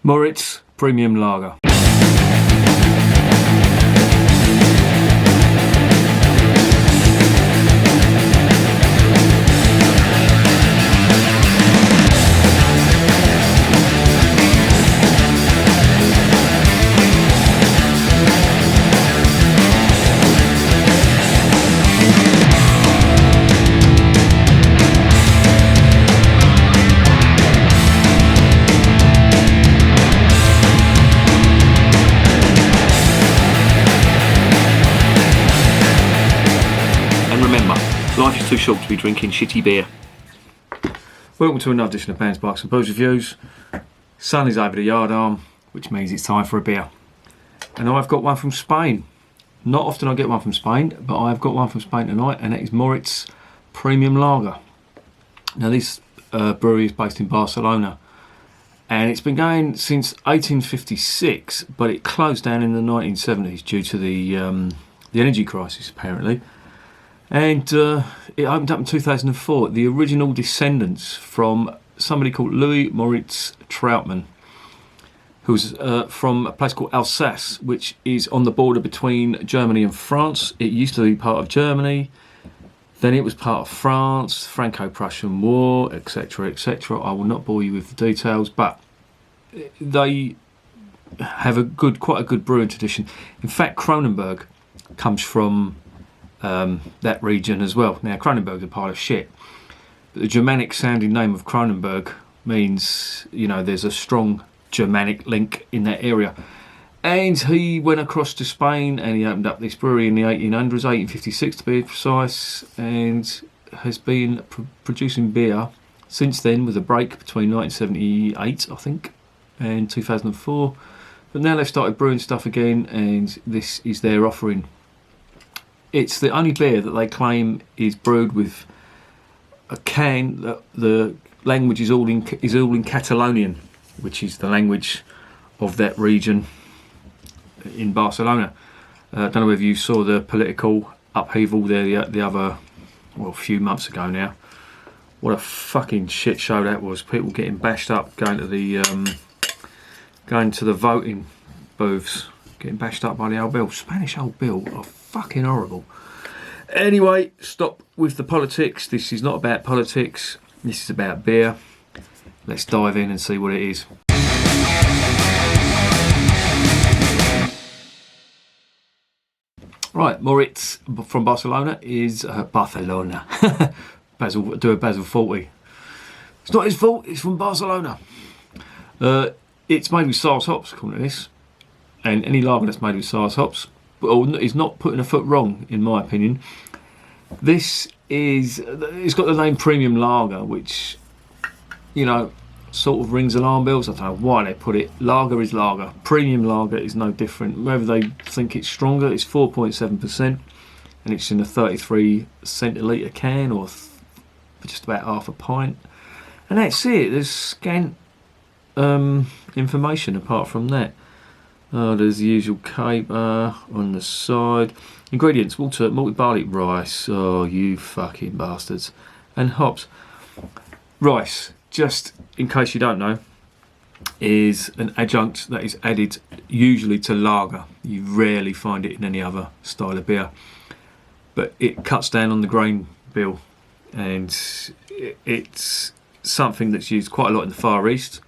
Moritz Premium Lager. Life is too short to be drinking shitty beer. Welcome to another edition of Pans, Bikes and Booze Reviews. Sun is over the yard arm, which means it's time for a beer. And I've got one from Spain. Not often I get one from Spain, but I've got one from Spain tonight, and that is Moritz Premium Lager. Now this brewery is based in Barcelona, and it's been going since 1856, but it closed down in the 1970s due to the energy crisis, apparently. And it opened up in 2004. The original descendants from somebody called Louis Moritz Trautmann, who's from a place called Alsace, which is on the border between Germany and France. It used to be part of Germany, then it was part of France, Franco-Prussian War, etc., etc. I will not bore you with the details, but they have quite a good brewing tradition. In fact, Kronenberg comes from that region as well. Now, Kronenberg's a pile of shit, but the Germanic sounding name of Kronenberg means, you know, there's a strong Germanic link in that area. And he went across to Spain and he opened up this brewery in the 1800s, 1856 to be precise, and has been producing beer since then, with a break between 1978, I think, and 2004. But now they've started brewing stuff again, and this is their offering. It's the only beer that they claim is brewed with a can. The language is all in Catalonian, which is the language of that region in Barcelona. I don't know whether you saw the political upheaval there a few months ago now. What a fucking shit show that was. People getting bashed up, going to the voting booths, getting bashed up by the old bill. Spanish old bill are fucking horrible. Anyway, stop with the politics. This is not about politics. This is about beer. Let's dive in and see what it is. Right, Moritz from Barcelona is Barcelona. Do a Basil 40. It's not his fault. It's from Barcelona. It's made with Saaz hops, according to this, and any lager that's made with Saaz hops is not putting a foot wrong, in my opinion. It's got the name Premium Lager, which, you know, sort of rings alarm bells. I don't know why they put it. Lager is lager. Premium lager is no different. Whether they think it's stronger, it's 4.7%, and it's in a 33 centilitre can, or just about half a pint. And that's it. There's scant information apart from that. There's the usual caper on the side. Ingredients: water, malted barley, rice. Oh, you fucking bastards. And hops. Rice, just in case you don't know, is an adjunct that is added usually to lager. You rarely find it in any other style of beer. But it cuts down on the grain bill, and it's something that's used quite a lot in the Far East.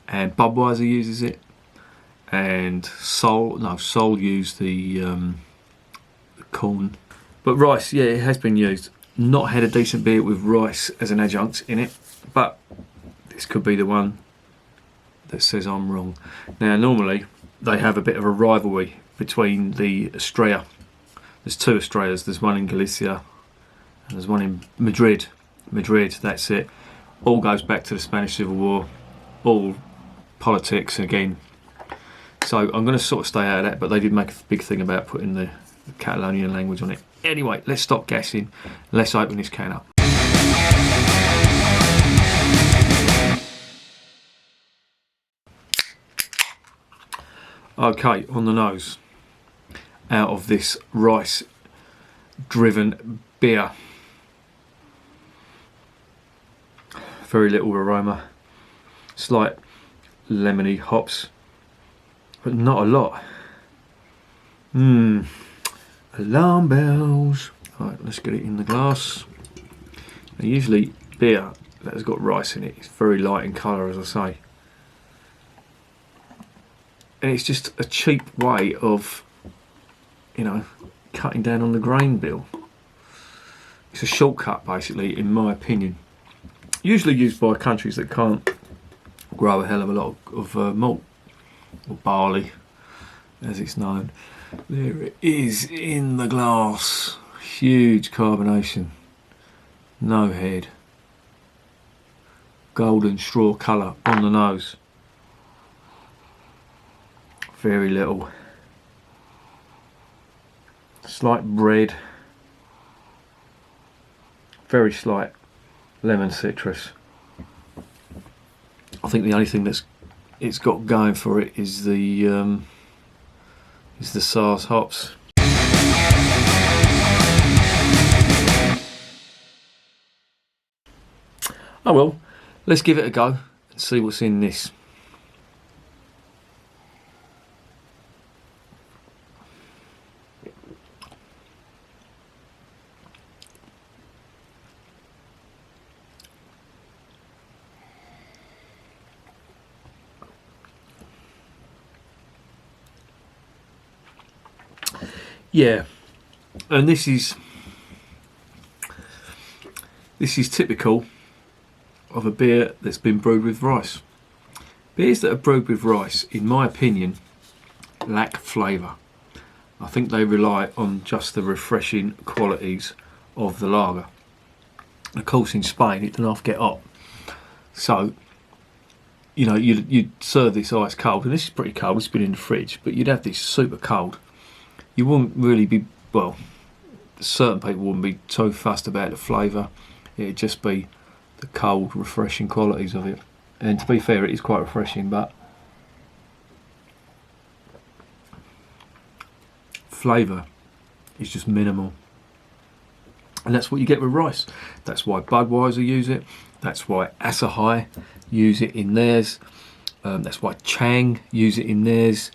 And Budweiser uses it. And Sol used the corn, but rice, yeah, it has been used. Not had a decent beer with rice as an adjunct in it, but this could be the one that says I'm wrong. Now, normally they have a bit of a rivalry between the Estrella. There's two Estrellas. There's one in Galicia and there's one in Madrid. Madrid, that's it. All goes back to the Spanish Civil War. All politics again. So I'm going to sort of stay out of that, but they did make a big thing about putting the Catalonian language on it. Anyway, let's stop gassing. Let's open this can up. Okay, on the nose, out of this rice-driven beer. Very little aroma. Slight lemony hops, but not a lot. Alarm bells. Right, let's get it in the glass. Now, usually beer that has got rice in it is very light in colour, as I say. And it's just a cheap way of, you know, cutting down on the grain bill. It's a shortcut, basically, in my opinion. Usually used by countries that can't grow a hell of a lot of malt, or barley, as it's known. There it is in the glass. Huge carbonation. No head. Golden straw colour on the nose. Very little. Slight bread. Very slight lemon citrus. I think the only thing it's got going for it is the SARS hops. Oh well, let's give it a go and see what's in this. Yeah, and this is typical of a beer that's been brewed with rice. Beers that are brewed with rice, in my opinion, lack flavour. I think they rely on just the refreshing qualities of the lager. Of course, in Spain it doesn't have to get hot, so you know you'd serve this ice cold, and this is pretty cold. It's been in the fridge, but you'd have this super cold. You wouldn't really be, well, certain people wouldn't be so fussed about the flavour. It'd just be the cold, refreshing qualities of it. And to be fair, it is quite refreshing, but flavour is just minimal. And that's what you get with rice. That's why Budweiser use it. That's why Asahi use it in theirs. That's why Chang use it in theirs.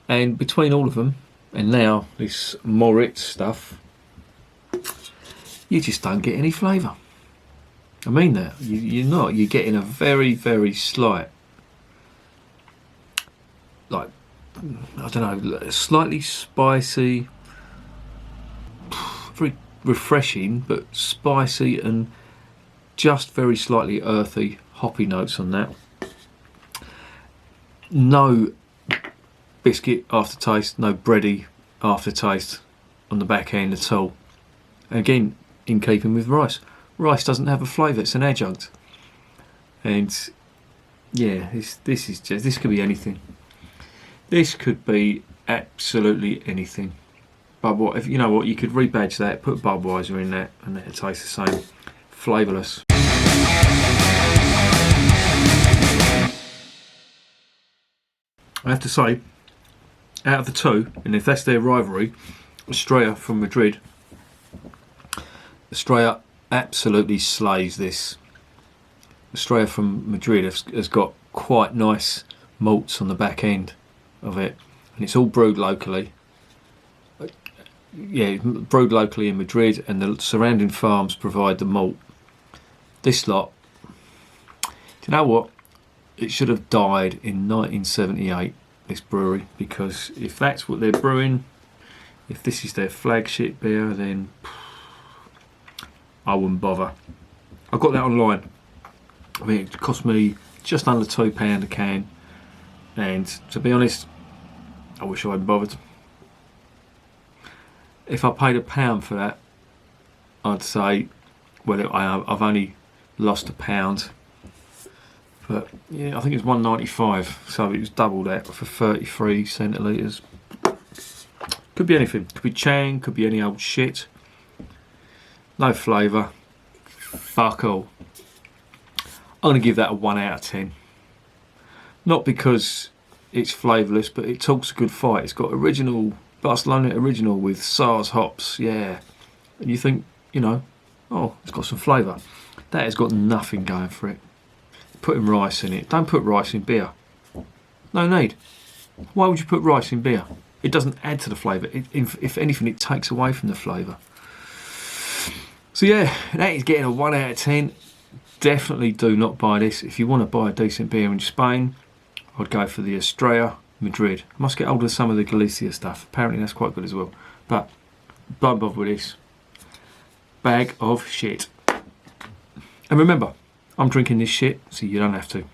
And between all of them, and now this Moritz stuff, you just don't get any flavour. I mean that. You're getting a very, very slight, like, I don't know, slightly spicy, very refreshing, but spicy and just very slightly earthy, hoppy notes on that. No biscuit aftertaste, no bready aftertaste on the back end at all. Again, in keeping with rice. Rice doesn't have a flavour, it's an adjunct. And yeah, this could be anything. This could be absolutely anything. But what if you know what, you could rebadge that, put Budweiser in that, and it'll taste the same. Flavourless. I have to say, out of the two, and if that's their rivalry, Estrella from Madrid, Estrella absolutely slays this. Estrella from Madrid has got quite nice malts on the back end of it, and it's all brewed locally. Yeah, brewed locally in Madrid, and the surrounding farms provide the malt. This lot, do you know what? It should have died in 1978, this brewery, because if that's what they're brewing, if this is their flagship beer, then I wouldn't bother. I got that online. I mean, it cost me just under £2 a can, and to be honest, I wish I hadn't bothered. If I paid £1 for that, I'd say, well, I've only lost £1. But yeah, I think it was £1.95, so it was double that for 33 centilitres. Could be anything. Could be Chang, could be any old shit. No flavour. Fuck all. I'm going to give that a 1 out of 10. Not because it's flavourless, but it talks a good fight. It's got original, Barcelona original with SARS hops, yeah. And you think, you know, oh, it's got some flavour. That has got nothing going for it. putting rice in it. Don't put rice in beer. No need. Why would you put rice in beer? It doesn't add to the flavour. If anything, it takes away from the flavour. So yeah, that is getting a 1 out of 10. Definitely do not buy this. If you want to buy a decent beer in Spain, I'd go for the Estrella Madrid. I must get hold of some of the Galicia stuff. Apparently that's quite good as well. But don't bother with this. Bag of shit. And remember, I'm drinking this shit, so you don't have to.